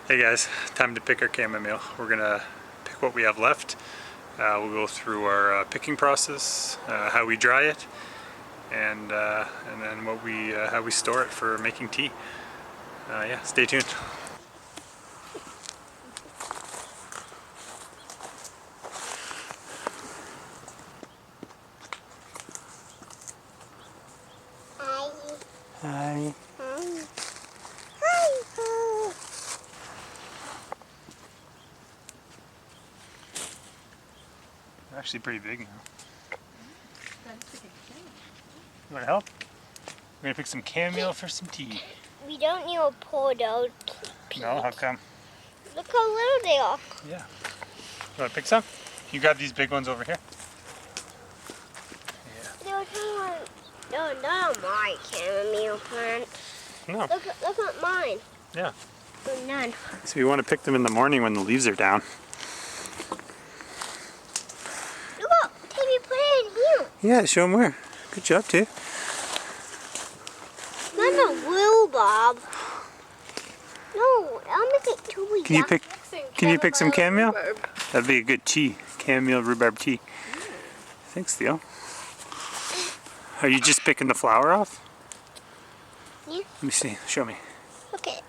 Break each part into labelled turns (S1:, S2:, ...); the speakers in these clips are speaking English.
S1: Hey guys, time to pick our chamomile. We're gonna pick what we have left. We'll go through our picking process, how we dry it, and then how we store it for making tea. Yeah, stay tuned. Hi. They're actually pretty big now. You want to help? We're going to pick some chamomile for some tea.
S2: We don't need to pull it out.
S1: No, how come?
S2: Look how little they are.
S1: Yeah. You want to pick some? You got these big ones over here.
S2: Yeah. No, not my chamomile plant.
S1: No.
S2: Look at mine.
S1: Yeah.
S2: Oh, none.
S1: So you want to pick them in the morning when the leaves are down.
S2: Look, Timmy put it in here.
S1: Yeah, show them where. Good job, too.
S2: Not a rhubarb. No, I'll make it too big.
S1: Can you pick some chamomile? That'd be a good tea. Chamomile rhubarb tea. Thanks, Theo. Are you just picking the flower off?
S2: Yeah.
S1: Let me see. Show me.
S2: Okay.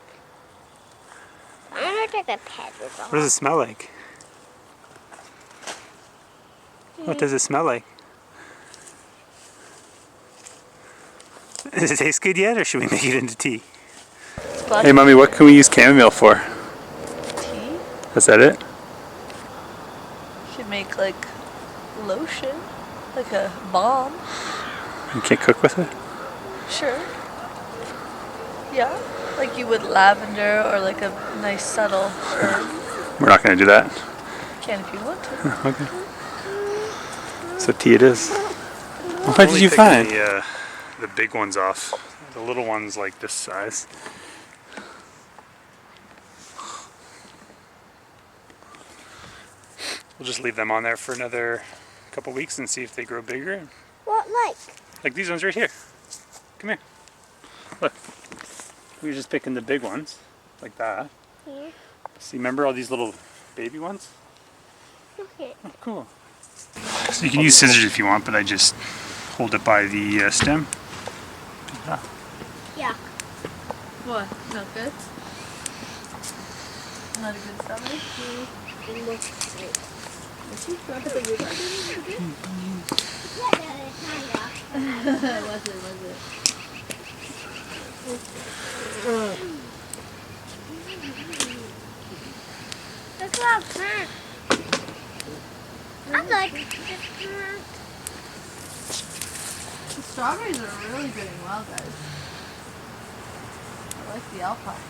S2: I'm gonna take the petals off.
S1: What does it smell like? What does it smell like? Does it taste good yet, or should we make it into tea? Hey, Mommy, what can we use chamomile for?
S3: Tea?
S1: Is that it?
S3: Should make like lotion, like a balm.
S1: You can't cook with it?
S3: Sure. Yeah, like you would lavender or like a nice subtle herb.
S1: We're not going to do that.
S3: You can if you want to.
S1: Okay. So tea it is. What did you find? The big ones off. The little ones like this size. We'll just leave them on there for another couple weeks and see if they grow bigger.
S2: What like?
S1: Like these ones right here. Come here. Look. We were just picking the big ones. Like that.
S2: Yeah.
S1: See, remember all these little baby ones?
S2: Okay.
S1: Oh, cool. So you can use scissors if you want, but I just hold it by the stem.
S2: Yeah.
S3: What? Not good? Not a good stomach? Was it?
S2: Look at plant. I like this plant.
S3: The strawberries are really doing well, guys. I like the alpine.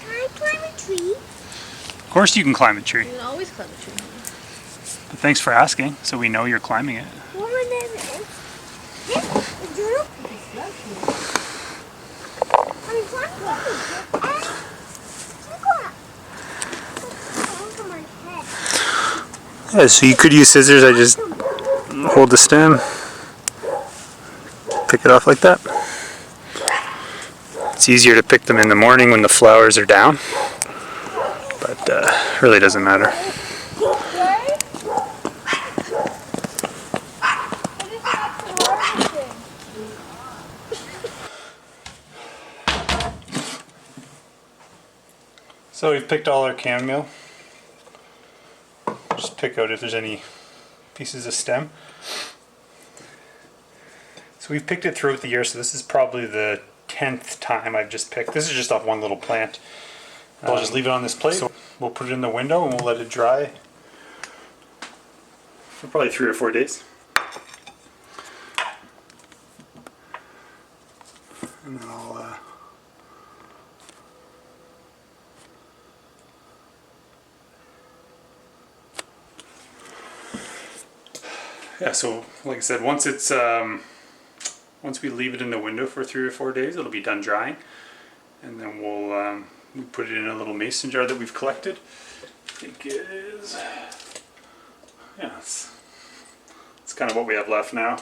S2: Can I climb a tree?
S1: Of course you can climb a tree.
S3: You can always climb a tree.
S1: But thanks for asking, so we know you're climbing it.
S2: What my name is? This journal? I'm climbing.
S1: Yeah, so you could use scissors. I just hold the stem, pick it off like that. It's easier to pick them in the morning when the flowers are down, but really doesn't matter. So we've picked all our chamomile. Just pick out if there's any pieces of stem. So we've picked it throughout the year, so this is probably the 10th time I've just picked. This is just off one little plant. I'll just leave it on this plate. So we'll put it in the window and we'll let it dry for probably 3 or 4 days. And then I'll yeah, so like I said, once we leave it in the window for 3 or 4 days, it'll be done drying, and then we'll put it in a little mason jar that we've collected. I think it is, yeah, it's kind of what we have left now.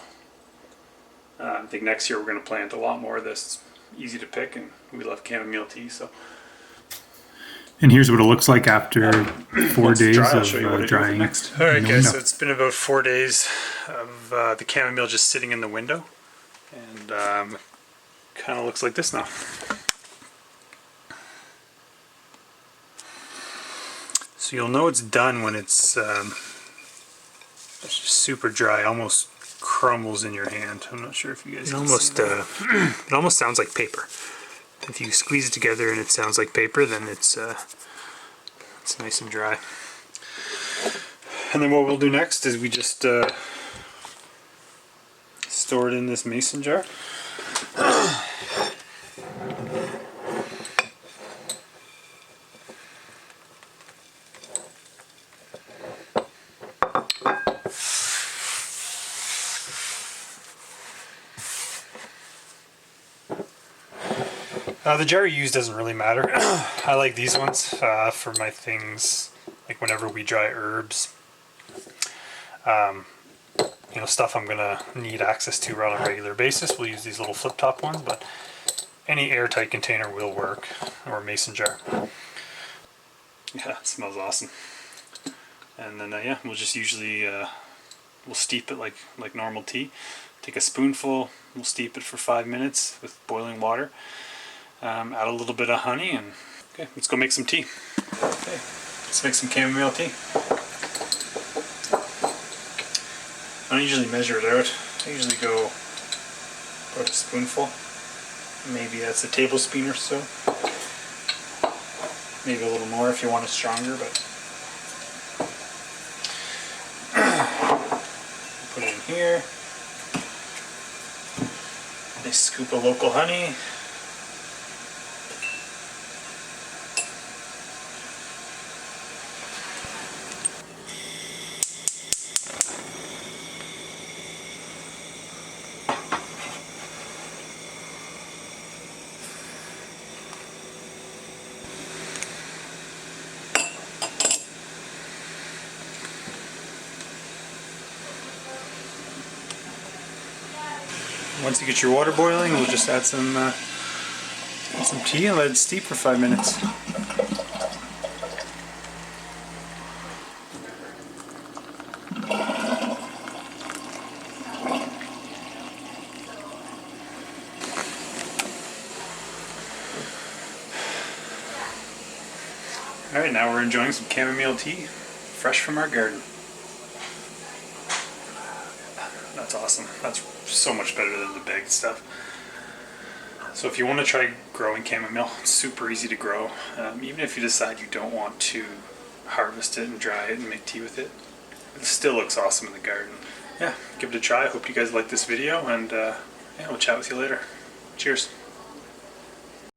S1: I think next year we're going to plant a lot more of this. It's easy to pick, and we love chamomile tea, so
S4: And here's what it looks like after 4
S1: Once it's
S4: days
S1: dry, I'll show you what I
S4: of
S1: do with it
S4: drying.
S1: next. All right,
S4: in the
S1: guys. So
S4: window.
S1: it's been about 4 days of the chamomile just sitting in the window, and kind of looks like this now. So you'll know it's done when it's just super dry, almost crumbles in your hand. I'm not sure if you guys can see that. It almost sounds like paper. If you squeeze it together and it sounds like paper, then it's nice and dry. And then what we'll do next is we just store it in this mason jar. The jar you use doesn't really matter. I like these ones for my things, like whenever we dry herbs. You know, stuff I'm gonna need access to on a regular basis. We'll use these little flip top ones, but any airtight container will work, or a mason jar. Yeah, it smells awesome. And then yeah, we'll just usually we'll steep it like normal tea. Take a spoonful, we'll steep it for 5 minutes with boiling water. Add a little bit of honey, and okay, let's go make some tea. Okay, let's make some chamomile tea. I don't usually measure it out. I usually go about a spoonful. Maybe that's a tablespoon or so. Maybe a little more if you want it stronger, but put it in here. Nice scoop of local honey. Once you get your water boiling, we'll just add some tea and let it steep for 5 minutes. Alright, now we're enjoying some chamomile tea, fresh from our garden. That's awesome. That's so much better than the bagged stuff. So if you want to try growing chamomile, it's super easy to grow. Even if you decide you don't want to harvest it and dry it and make tea with it, it still looks awesome in the garden. Yeah, give it a try. I hope you guys like this video, and yeah, we'll chat with you later. Cheers.